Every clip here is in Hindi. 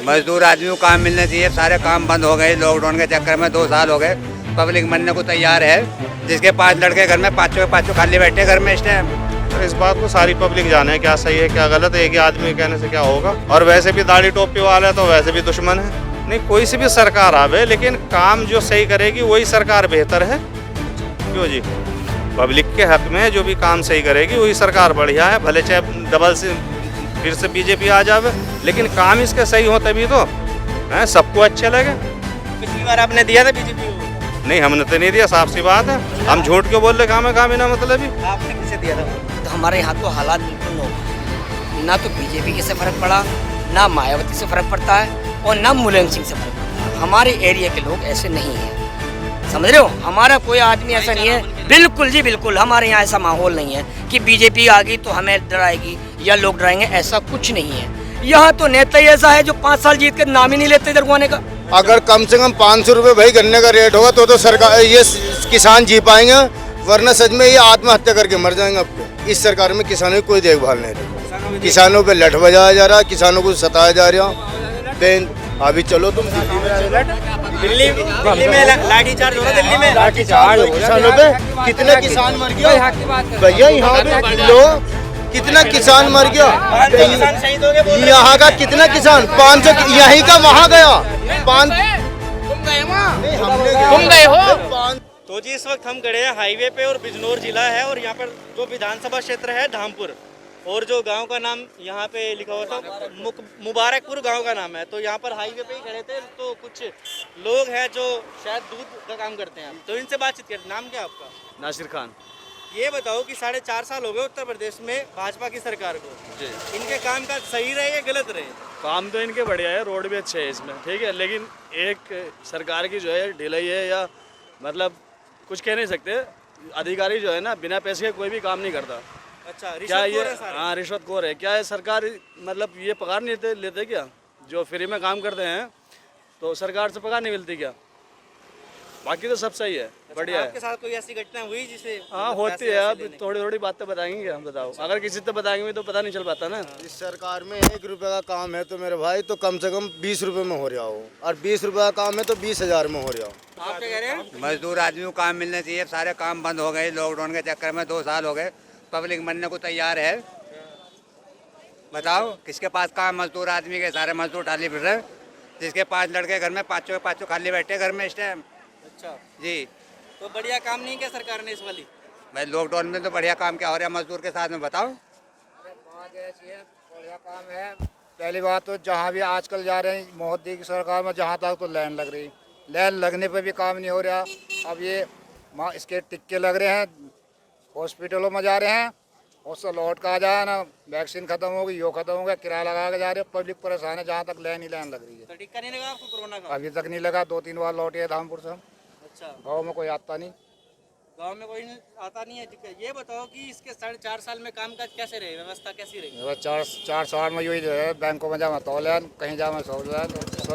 मजदूर आदमी को काम मिलना चाहिए। सारे काम बंद हो गए लॉकडाउन के चक्कर में, 2 साल हो गए। पब्लिक मरने को तैयार है। जिसके 5 लड़के घर में, पाँचों खाली बैठे घर में इस टाइम। तो इस बात को सारी पब्लिक जाने क्या सही है क्या गलत है, एक ही आदमी कहने से क्या होगा। और वैसे भी दाढ़ी टोपी वाला है तो वैसे भी दुश्मन है। नहीं, कोई सी भी सरकार आवे लेकिन काम जो सही करेगी वही सरकार बेहतर है। क्यों जी, पब्लिक के हक में जो भी काम सही करेगी वही सरकार बढ़िया है। भले चाहे डबल से फिर से बीजेपी आ जावे, लेकिन काम इसके सही हो तभी तो है, सबको अच्छे लगे। पिछली बार आपने दिया था बीजेपी को? नहीं, हमने तो नहीं दिया, साफ सी बात है। हम झूठ क्यों बोल रहे, काम है काम ही ना मतलब ही। आपने किसे दिया था? तो हमारे यहाँ तो हालात बिल्कुल नो, ना तो बीजेपी से फर्क पड़ा, ना मायावती से फर्क पड़ता है और ना मुलायम सिंह से फर्क पड़ता है। हमारे एरिया के लोग ऐसे नहीं हैं, समझ रहे हो। हमारा कोई आदमी ऐसा नहीं है, बिल्कुल जी बिल्कुल। हमारे यहाँ ऐसा माहौल नहीं है कि बीजेपी आ गई तो हमें डराएगी या लोग डराएंगे, ऐसा कुछ नहीं है। यहाँ तो नेता ही ऐसा है जो 5 साल जीत कर नाम ही नहीं लेते इधर को आने का। अगर कम से कम 500 रुपये भाई गन्ने का रेट होगा तो सरकार ये किसान जी पाएंगे, वरना सच में ये आत्महत्या करके मर जाएंगे। अब इस सरकार में किसानों की कोई देखभाल नहीं रही। किसानों पे लठ बजाया जा रहा है, किसानों को सताया जा रहा है। अभी चलो तुम दिल्ली में लाठीचार्ज हो रहा है। दिल्ली में लाठीचार्ज किसानों पे, कितने किसान मर गया भैया यहाँ पे लो, कितना किसान मर गया। किसान शहीद हो गए। यहाँ का कितना किसान, 500 यहीं का वहाँ गया। तुम गए हो। तो जी इस वक्त हम खड़े हैं हाईवे पे और बिजनौर जिला है और यहाँ पर जो विधानसभा क्षेत्र है धामपुर, और जो गांव का नाम यहाँ पे लिखा हुआ था मुबारकपुर गांव का नाम है। तो यहाँ पर हाईवे पे ही खड़े थे, तो कुछ लोग हैं जो शायद दूध का काम करते हैं, तो इनसे बातचीत करते। नाम क्या आपका? नासिर खान। ये बताओ कि 4.5 साल हो गए उत्तर प्रदेश में भाजपा की सरकार को जी, इनके काम का सही रहे या गलत रहे? काम तो इनके बढ़िया है, रोड भी अच्छे है इसमें, ठीक है, लेकिन एक सरकार की जो है ढिलाई है, या मतलब कुछ कह नहीं सकते। अधिकारी जो है ना बिना पैसे के कोई भी काम नहीं करता। अच्छा, क्या ये? रिश्वतखोर है? हाँ, रिश्वतखोर है। क्या है, सरकार मतलब ये पगार नहीं लेते क्या? जो फ्री में काम करते हैं तो सरकार से पगार नहीं मिलती क्या? बाकी तो सब सही है, बढ़िया है। आपके साथ कोई ऐसी घटना हुई जिसे? हाँ, होती है। अब थोड़ी थोड़ी बातें बताएंगे हम, बताओ। अगर किसी से बताएंगे तो पता नहीं चल पाता ना। इस सरकार में 1 रुपए का काम है तो मेरे भाई तो कम से कम 20 रुपए में हो रहा हो, और 20 रुपए का काम है तो 20,000 में हो रहा हो। आप क्या कह रहे हैं? मजदूर आदमी को काम मिलना चाहिए। सारे काम बंद हो गए लॉकडाउन के चक्कर में, 2 साल हो गए। पब्लिक मरने को तैयार है। बताओ किसके पास काम? मजदूर आदमी के सारे मजदूर टाली फिर रहे। जिसके 5 लड़के घर में, पाँचों खाली बैठे घर में इस टाइम। अच्छा जी, तो बढ़िया काम नहीं किया सरकार ने इस वाली? भाई लॉकडाउन में तो बढ़िया काम क्या हो रहा है मजदूर के साथ में, बताओ। बढ़िया काम है। पहली बात तो जहाँ भी आजकल जा रहे हैं मोदी की सरकार में, जहाँ तक तो लाइन लग रही, लाइन लगने पे भी काम नहीं हो रहा। अब ये इसके टिक्के लग रहे हैं, हॉस्पिटलों में जा रहे हैं, उससे लौट कर आ जाए ना, वैक्सीन खत्म हो गई, यो खत्म हो गया, किराया लगा के जा रहे हैं। पब्लिक परेशान है, जहाँ तक लाइन ही लाइन लग रही है। तो टिक्का नहीं लगा आपको कोरोना का? अभी तक नहीं लगा, 2-3 बार लौटे हैं धामपुर से। अच्छा, गाँव में कोई आता नहीं। गांव में कोई आता नहीं है टिक्का। ये बताओ कि इसके 4.5 साल में काम काज कैसे रहे, व्यवस्था कैसी रही? बस 4 साल में यही है, बैंकों में जामा तो लैन, कहीं जामा सब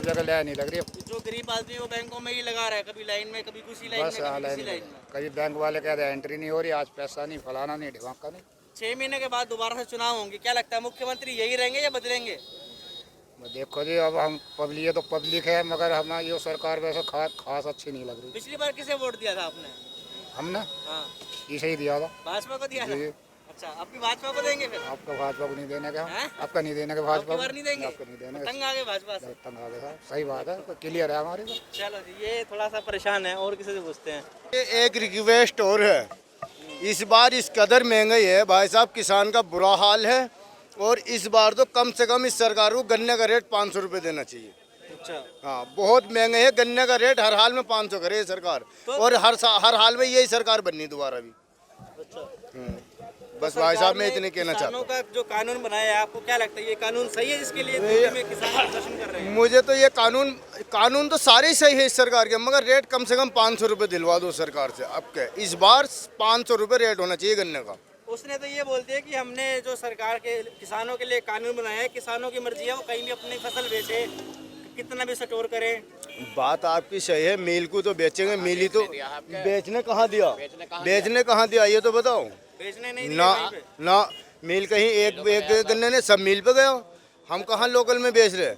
जगह लाइन ही लग रही है। जो गरीब आदमी वो बैंकों में ही लगा रहा है, कभी लाइन में, कभी दूसरी लाइन में, बस कभी किसी लाइन में। कभी बैंक वाले कहते हैं एंट्री नहीं हो रही, आज पैसा नहीं, फलाना नहीं, ढिमाका नहीं। 6 महीने के बाद दोबारा से चुनाव होंगे, क्या लगता है मुख्यमंत्री यही रहेंगे या बदलेंगे? देखो जी, अब हम पब्लिक तो पब्लिक है, मगर हमारी ये सरकार वैसे खास अच्छी नहीं लग रही। पिछली बार किसे वोट दिया था आपने? हमने हाँ, इसे ही दिया था। भाजपा को दिया था। जी। अच्छा, अब भी भाजपा को देंगे फिर? आपको भाजपा को नहीं देने का, हैं? आपका नहीं देने का भाजपा आपकी बार नहीं देंगे? आपको नहीं देने का। तंग आ गए भाजपा से? तंग आ गया, सही बात है, क्लियर है हमारी तो। चलो जी, ये थोड़ा सा परेशान है, और किसी से पूछते हैं। एक रिक्वेस्ट और है, इस बार इस कदर महंगाई है भाई साहब, किसान का बुरा हाल है, और इस बार तो कम से कम इस सरकार को गन्ने का रेट 500 रुपये देना चाहिए। अच्छा, हाँ, बहुत महंगे है गन्ने का रेट, हर हाल में 500 करे सरकार, और हर हाल में यही सरकार बननी दोबारा भी। बस भाई साहब मैं इतने कहना चाहता हूँ। किसानों का जो कानून बनाया है, आपको क्या लगता है ये कानून सही है जिसके लिए दिल्ली में किसान प्रदर्शन कर रहे हैं? मुझे तो ये कानून तो सारे ही सही है इस सरकार के, मगर रेट कम से कम 500 रुपये दिलवा दो सरकार से। अब क्या, इस बार 500 रुपये रेट होना चाहिए गन्ने का। उसने तो ये बोल दिया कि हमने जो सरकार के किसानों के लिए कानून बनाया है, किसानों की मर्जी है, वो कहीं भी अपनी फसल बेचे, कितना भी स्टोर करें। बात आपकी सही है, मिल को तो बेचेंगे, मिल ही तो बेचने कहाँ दिया, बेचने कहाँ दिया ये तो बताओ। बेचने नहीं ना दिया कहीं पे। ना मिल कहीं एक गन्ने ने सब मिल पे गया, हम कहाँ लोकल में बेच रहे।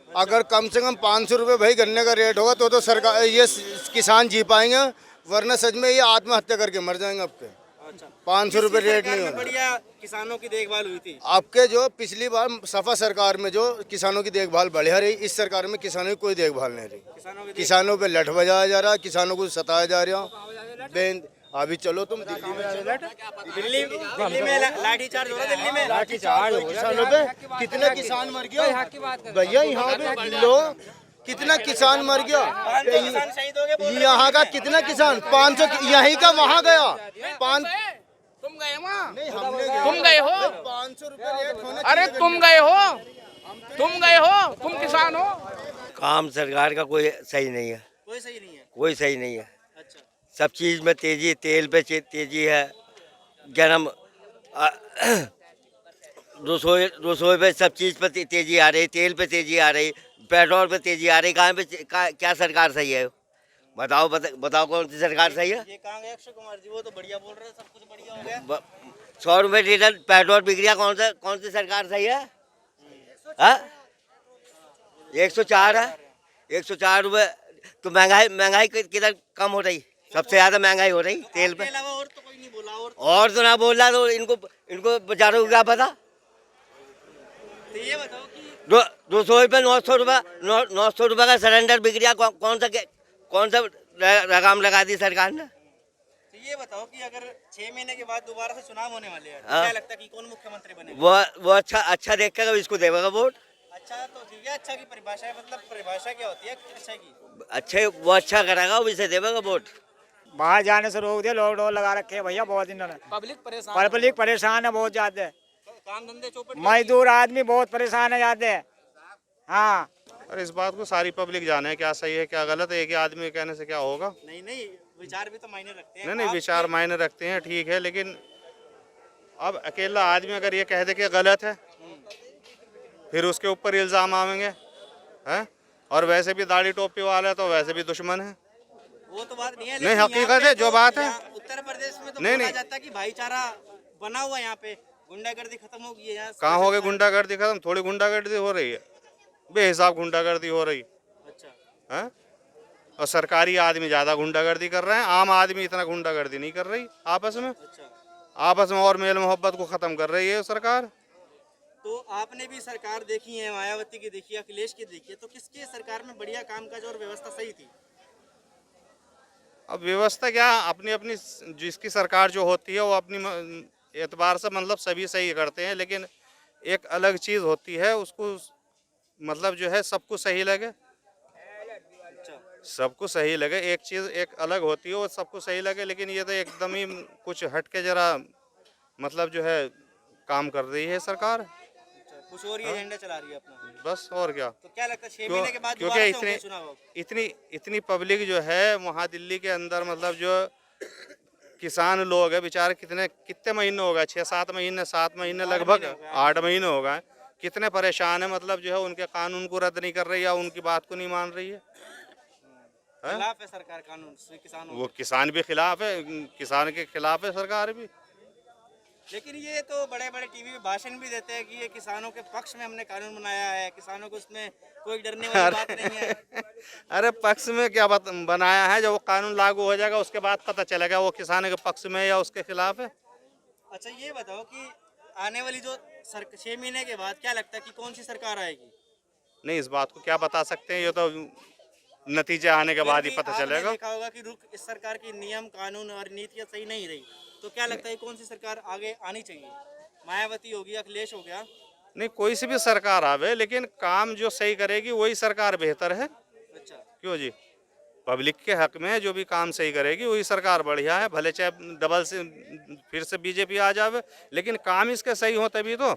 अगर कम से कम 500 रुपये भाई गन्ने का रेट होगा तो सरकार ये किसान जी पाएंगे, वरना सच में ये आत्महत्या करके मर जाएंगे। आपके 500 रुपये रेट नहीं होगा। बढ़िया किसानों की देखभाल हुई थी। आपके जो पिछली बार सफा सरकार में जो किसानों की देखभाल बढ़िया रही, इस सरकार में किसानों की कोई देखभाल नहीं रही। किसानों पे लठ बजाया जा रहा है, किसानों को सताया जा रहा है। अभी चलो तुम दिल्ली में लाठीचार्ज हो रहा है। दिल्ली में लाठीचार्ज हो किसानों पे, कितने किसान मर गया भैया यहाँ पे लो, कितना किसान मर गया यहाँ का, कितना किसान 500 यहीं का वहाँ गया। तुम गए वहाँ, तुम गए हो 500 रुपये रेट होना। अरे तुम गए हो, तुम किसान हो। काम सरकार का कोई सही नहीं है, कोई सही नहीं है। कोई सही नहीं है। अच्छा, सब चीज़ में तेजी, तेल पे तेजी है, गरम रसोई पे सब चीज़ पे तेजी आ रही, तेल पे तेजी आ रही, पेट्रोल पे तेजी आ रही। कहाँ पे क्या सरकार सही है? बताओ कौन सी सरकार सही है? ये कहाँ गए अक्षय कुमार जी? वो तो बढ़िया बोल रहे हैं, सब कुछ बढ़िया हो गया। 100 रुपये लीटर पेट्रोल बिक रहा, कौन सी सरकार सही है? 104 है, 104 रुपये। तो महंगाई किधर कम हो रही? सबसे ज्यादा महंगाई हो रही तेल पे। और तो कोई नहीं बोला। और तो ना बोला तो इनको बेचारों को क्या पता। तो ये बताओ कि 200 रुपये 900 रुपये का सिलेंडर बिक रहा, कौन सा लगाम लगा दी सरकार ने? तो ये बताओ कि अगर 6 महीने के बाद दोबारा से चुनाव होने वाले हैं, तो क्या लगता है कि कौन मुख्यमंत्री बनेगा? वो अच्छा देख कर इसको देगा वोट। अच्छा, तो दिव्या अच्छा की परिभाषा है, मतलब परिभाषा क्या होती है अच्छा की? अच्छे वो अच्छा करेगा, वो इसे देगा वोट। बाहर जाने से रोक दिया, लॉकडाउन लगा रखे हैं भैया बहुत दिनों ने। पब्लिक परेशान है बहुत ज्यादा, काम धंधे चौपट, मजदूर आदमी बहुत परेशान है ज्यादा। हाँ, और इस बात को सारी पब्लिक जाने क्या सही है क्या गलत है, एक ही आदमी कहने से क्या होगा। नहीं विचार भी तो मायने रखते हैं। नहीं विचार मायने रखते हैं, ठीक है, लेकिन अब अकेला आदमी अगर ये कह दे कि गलत है, फिर उसके ऊपर इल्ज़ाम आएंगे हैं। और वैसे भी दाढ़ी टोपी वाला तो वैसे भी दुश्मन है। वो तो बात नहीं है, नहीं हकीकत है जो बात है। उत्तर प्रदेश में तो नहीं बोला जाता है कि भाईचारा बना हुआ, यहाँ पे गुंडागर्दी खत्म हो गई है। कहाँ हो गई गुंडागर्दी खत्म? थोड़ी गुंडागर्दी हो रही है, बेहिसाब गुंडागर्दी हो रही अच्छा है। और सरकारी आदमी ज़्यादा गुंडागर्दी कर रहे हैं, आम आदमी इतना गुंडागर्दी नहीं कर रही आपस में। अच्छा, आपस में और मेल मोहब्बत को ख़त्म कर रही है सरकार। तो आपने भी सरकार देखी है, मायावती की देखी, अखिलेश की देखी है, तो किसके सरकार में बढ़िया कामकाज और व्यवस्था सही थी? अब व्यवस्था क्या, अपनी अपनी जिसकी सरकार जो होती है वो अपनी एतबार से मतलब सभी सही करते हैं, लेकिन एक अलग चीज़ होती है उसको मतलब जो है सबको सही लगे, सबको सही लगे। एक चीज़ एक अलग होती है वो सबको सही लगे, लेकिन ये तो एकदम ही कुछ हट के जरा मतलब जो है काम कर रही है सरकार। कुछ और ये एजेंडा चला रही है अपना, बस और क्या। तो क्या लगता है 6 महीने के बाद क्योंकि इतनी पब्लिक जो है वहाँ दिल्ली के अंदर, मतलब जो किसान लोग हैं बेचारे, कितने महीने हो गए, 6-7 महीने 7 महीने लगभग 8 महीने हो गए, कितने परेशान है। मतलब जो है उनके कानून को रद्द नहीं कर रही है, उनकी बात को नहीं मान रही है। खिलाफ है सरकार कानून से, किसानों वो किसान भी खिलाफ है, किसान के खिलाफ है सरकार भी। लेकिन ये तो बड़े बड़े टीवी में भाषण भी देते हैं कि ये किसानों के पक्ष में हमने कानून बनाया है, किसानों को उसमें कोई डरने वाली बात नहीं है। अरे पक्ष में क्या बनाया है? जब वो कानून लागू हो जाएगा उसके बाद पता चलेगा वो किसानों के पक्ष में या उसके खिलाफ है। अच्छा, ये बताओ कि आने वाली जो 6 महीने के बाद क्या लगता है कि कौन सी सरकार आएगी? नहीं, इस बात को क्या बता सकते हैं, ये तो नतीजे आने के बाद ही पता चलेगा। देखा होगा कि रुख इस सरकार की नियम कानून और नीतियाँ सही नहीं रही, तो क्या लगता है कौन सी सरकार आगे आनी चाहिए? मायावती होगी, अखिलेश हो गया? नहीं, कोई सी भी सरकार आवे, लेकिन काम जो सही करेगी वही सरकार बेहतर है। अच्छा, क्यों जी? पब्लिक के हक में जो भी काम सही करेगी वही सरकार बढ़िया है। भले चाहे डबल से फिर से बीजेपी आ जावे, लेकिन काम इसके सही हो तभी तो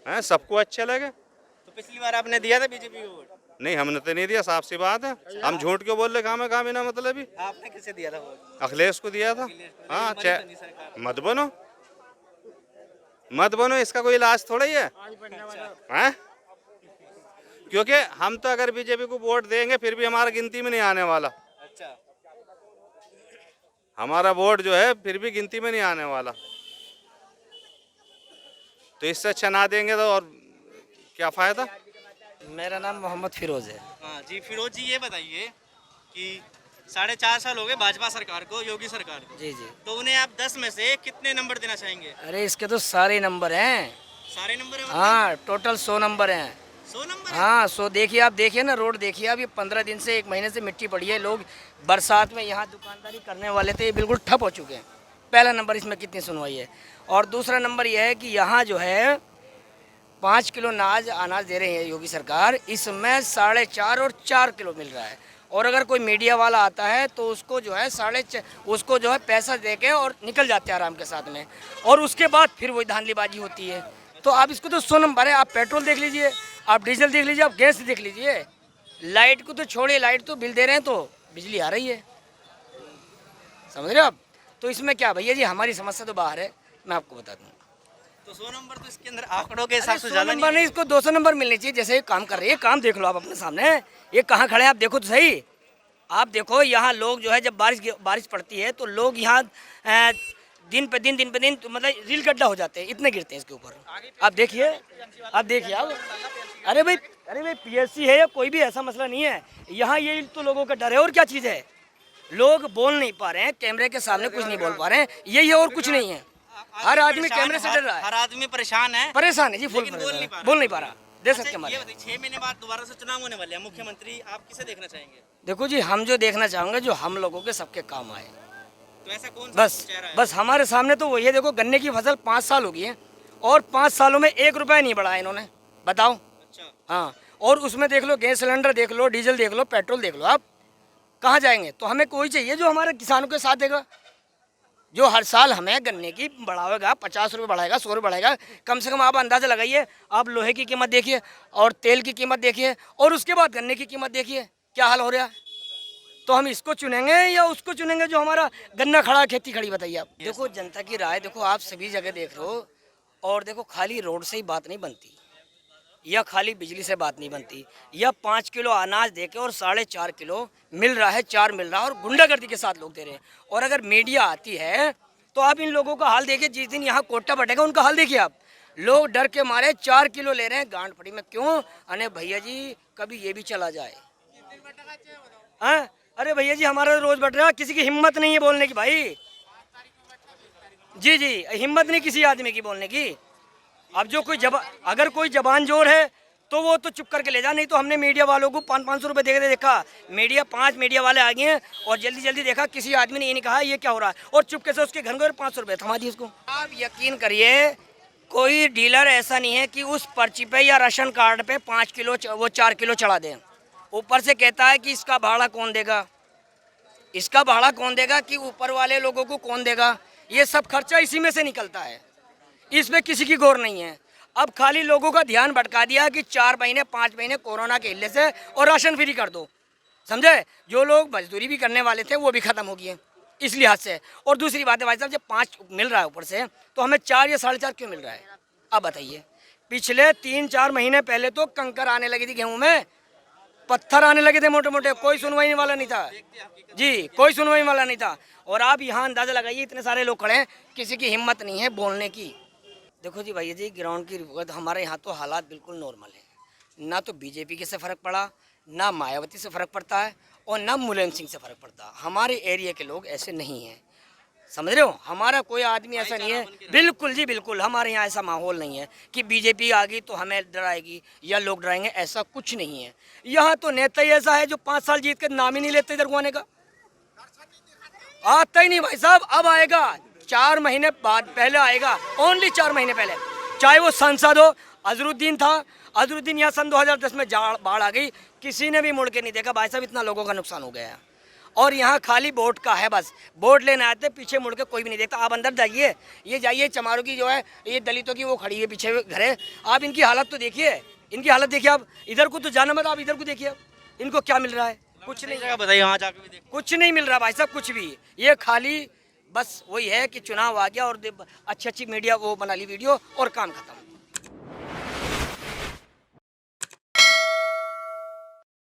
है, सबको अच्छे लगे। तो पिछली बार आपने दिया था बीजेपी को वोट? नहीं, हमने तो नहीं दिया, साफ सी बात है। हम झूठ क्यों बोल रहे काम बिना मतलब ही। आपने किसे दिया था वोट? अखिलेश को दिया था। हाँ, मत बनो, इसका कोई इलाज थोड़ा ही है। क्योंकि हम तो अगर बीजेपी को वोट देंगे फिर भी हमारा गिनती में नहीं आने वाला। अच्छा, हमारा वोट जो है फिर भी गिनती में नहीं आने वाला, तो इससे अच्छा ना देंगे तो और क्या फायदा। मेरा नाम मोहम्मद फिरोज है। हाँ जी, फिरोज जी ये बताइए कि 4.5 साल हो गए भाजपा सरकार को, योगी सरकार को। जी जी। तो उन्हें आप 10 में से कितने नंबर देना चाहेंगे? अरे इसके तो सारे नंबर हैं। सारे नंबर हैं? हाँ, टोटल 100 नंबर हैं। 100 नंबर है? हाँ 100। देखिए आप, देखिए ना रोड देखिए आप, ये 15 दिन से 1 महीने से मिट्टी पड़ी है। लोग बरसात में यहाँ दुकानदारी करने वाले थे, ये बिल्कुल ठप हो चुके हैं। पहला नंबर इसमें कितनी सुनवाई है। और दूसरा नंबर यह है कि यहाँ जो है 5 किलो अनाज दे रही है योगी सरकार, इसमें 4.5 और 4 किलो मिल रहा है। और अगर कोई मीडिया वाला आता है तो उसको जो है उसको जो है पैसा दे के और निकल जाते हैं आराम के साथ में, और उसके बाद फिर वही धांधलीबाजी होती है। तो आप इसको तो 100 नंबर है। आप पेट्रोल देख लीजिए, आप डीजल देख लीजिए, आप गैस देख लीजिए, लाइट को तो छोड़िए, लाइट तो बिल दे रहे हैं तो बिजली आ रही है, समझ रहे हो आप। तो इसमें क्या भैया जी, हमारी समस्या तो बाहर है, मैं आपको बता दूँ। तो 100 नंबर तो इसके अंदर आंकड़ों के हिसाब से 100 ज्यादा नंबर नहीं, इसको 200 नंबर मिलने चाहिए। जैसे ये काम कर रही है, काम देख लो आप अपने सामने, ये कहाँ खड़े हैं आप देखो तो सही। आप देखो यहाँ लोग जो है, जब बारिश पड़ती है तो लोग यहाँ दिन पे दिन तो मतलब रील गड्ढा हो जाते हैं, इतने गिरते हैं इसके ऊपर। आप देखिए आप। अरे भाई PSC है या कोई भी ऐसा मसला नहीं है यहाँ, ये तो लोगों का डर है। और क्या चीज़ है, लोग बोल नहीं पा रहे हैं, कैमरे के सामने कुछ नहीं बोल पा रहे हैं, यही है और कुछ नहीं है। हर आदमी कैमरे से डर रहा है, हर आदमी परेशान है जी, फुल बोल नहीं पा रहा। दे सकते हमारे। 6 महीने बाद दोबारा से चुनाव होने वाले हैं, मुख्यमंत्री आप किसे देखना चाहेंगे? देखो जी, हम जो देखना चाहेंगे जो हम लोगों के सबके काम आए, तो ऐसा कौन सा चेहरा है? बस हमारे सामने तो वही है। देखो गन्ने की फसल 5 साल हो गई है और 5 सालों में 1 रुपया नहीं बढ़ाया इन्होंने, बताओ। अच्छा। हाँ, और उसमें देख लो, गैस सिलेंडर देख लो, डीजल देख लो, पेट्रोल देख लो, आप कहाँ जाएंगे। तो हमें कोई चाहिए जो हमारे किसानों के साथ देगा, जो हर साल हमें गन्ने की बढ़ाएगा, 50 रुपये बढ़ाएगा, 100 रुपये बढ़ाएगा। कम से कम आप अंदाज़ा लगाइए, आप लोहे की कीमत देखिए और तेल की कीमत देखिए और उसके बाद गन्ने की कीमत देखिए, क्या हाल हो रहा है। तो हम इसको चुनेंगे या उसको चुनेंगे जो हमारा गन्ना खड़ा, खेती खड़ी, बताइए आप। देखो जनता की राय, देखो आप सभी जगह देख रहे हो, और देखो खाली रोड से ही बात नहीं बनती, या खाली बिजली से बात नहीं बनती, या 5 किलो अनाज देके और 4.5 किलो मिल रहा है, 4 मिल रहा है, और गुंडागर्दी के साथ लोग दे रहे हैं। और अगर मीडिया आती है तो आप इन लोगों का हाल देखिए, जिस दिन यहाँ कोटा बटेगा उनका हाल देखिए आप। लोग डर के मारे 4 किलो ले रहे हैं गांड फटी में। क्यों? अरे भैया जी, कभी ये भी चला जाए। हाँ, अरे भैया जी, हमारा रोज बढ़ रहा है, किसी की हिम्मत नहीं है बोलने की भाई। जी, हिम्मत नहीं किसी आदमी की बोलने की। अब जो कोई अगर कोई जबान जोर है तो वो तो चुप करके ले जा, नहीं तो हमने मीडिया वालों को 500 रुपये दे देखा, 5 मीडिया वाले आ गए हैं और जल्दी देखा, किसी आदमी ने ये नहीं कहा ये क्या हो रहा है, और चुपके से उसके घर को 500 रुपये थमा दिए उसको। आप यकीन करिए, कोई डीलर ऐसा नहीं है कि उस पर्ची पे या राशन कार्ड पे 5 किलो वो 4 किलो चढ़ा दें। ऊपर से कहता है कि इसका भाड़ा कौन देगा, इसका भाड़ा कौन देगा, कि ऊपर वाले लोगों को कौन देगा। ये सब खर्चा इसी में से निकलता है, इसमें किसी की गौर नहीं है। अब खाली लोगों का ध्यान भटका दिया कि 4 महीने 5 महीने कोरोना के हिल्ले से और राशन फ्री कर दो, समझे। जो लोग मजदूरी भी करने वाले थे वो भी खत्म हो गए इस लिहाज से। और दूसरी बात है भाई साहब, जब 5 मिल रहा है ऊपर से, तो हमें 4 या 4.5 क्यों मिल रहा है, अब बताइए। पिछले 3-4 महीने पहले तो कंकर आने लगी थी गेहूँ में, पत्थर आने लगे थे मोटे मोटे, कोई सुनवाई वाला नहीं था जी, कोई सुनवाई वाला नहीं था। और आप यहाँ अंदाज़ा लगाइए, इतने सारे लोग खड़े हैं, किसी की हिम्मत नहीं है बोलने की। देखो जी भैया जी, ग्राउंड की रिपोर्ट, हमारे यहाँ तो हालात बिल्कुल नॉर्मल है। ना तो बीजेपी के से फ़र्क पड़ा, ना मायावती से फ़र्क पड़ता है, और ना मुलायम सिंह से फ़र्क पड़ता। हमारे एरिया के लोग ऐसे नहीं हैं, समझ रहे हो। हमारा कोई आदमी ऐसा नहीं है, बिल्कुल जी बिल्कुल, हमारे यहाँ ऐसा माहौल नहीं है कि बीजेपी आ गई तो हमें डराएगी या लोग डराएंगे, ऐसा कुछ नहीं है। यहाँ तो नेता ही ऐसा है जो 5 साल जीत के नाम ही नहीं लेते इधर को आने का, आता ही नहीं भाई साहब। अब आएगा 4 महीने बाद, पहले आएगा, ओनली 4 महीने पहले। चाहे वो सांसद हो, अजरुद्दीन था, अजरुद्दीन यहाँ सन 2010 में बाढ़ आ गई, किसी ने भी मुड़ के नहीं देखा भाई साहब, इतना लोगों का नुकसान हो गया है। और यहाँ खाली वोट का है, बस वोट लेने आते, पीछे मुड़ के कोई भी नहीं देखता। आप अंदर जाइए, ये जाइए, चमारों की जो है, ये दलितों की वो खड़ी है पीछे घर है, आप इनकी हालत तो देखिए, इनकी हालत देखिए आप। इधर को तो जाना मत, आप इधर को देखिए, इनको क्या मिल रहा है, कुछ नहीं। बताइए, वहाँ जाकर भी देखो, कुछ नहीं मिल रहा भाई साहब, कुछ भी। ये खाली बस वही है कि चुनाव आ गया और अच्छी मीडिया वो बना ली वीडियो और काम खत्म।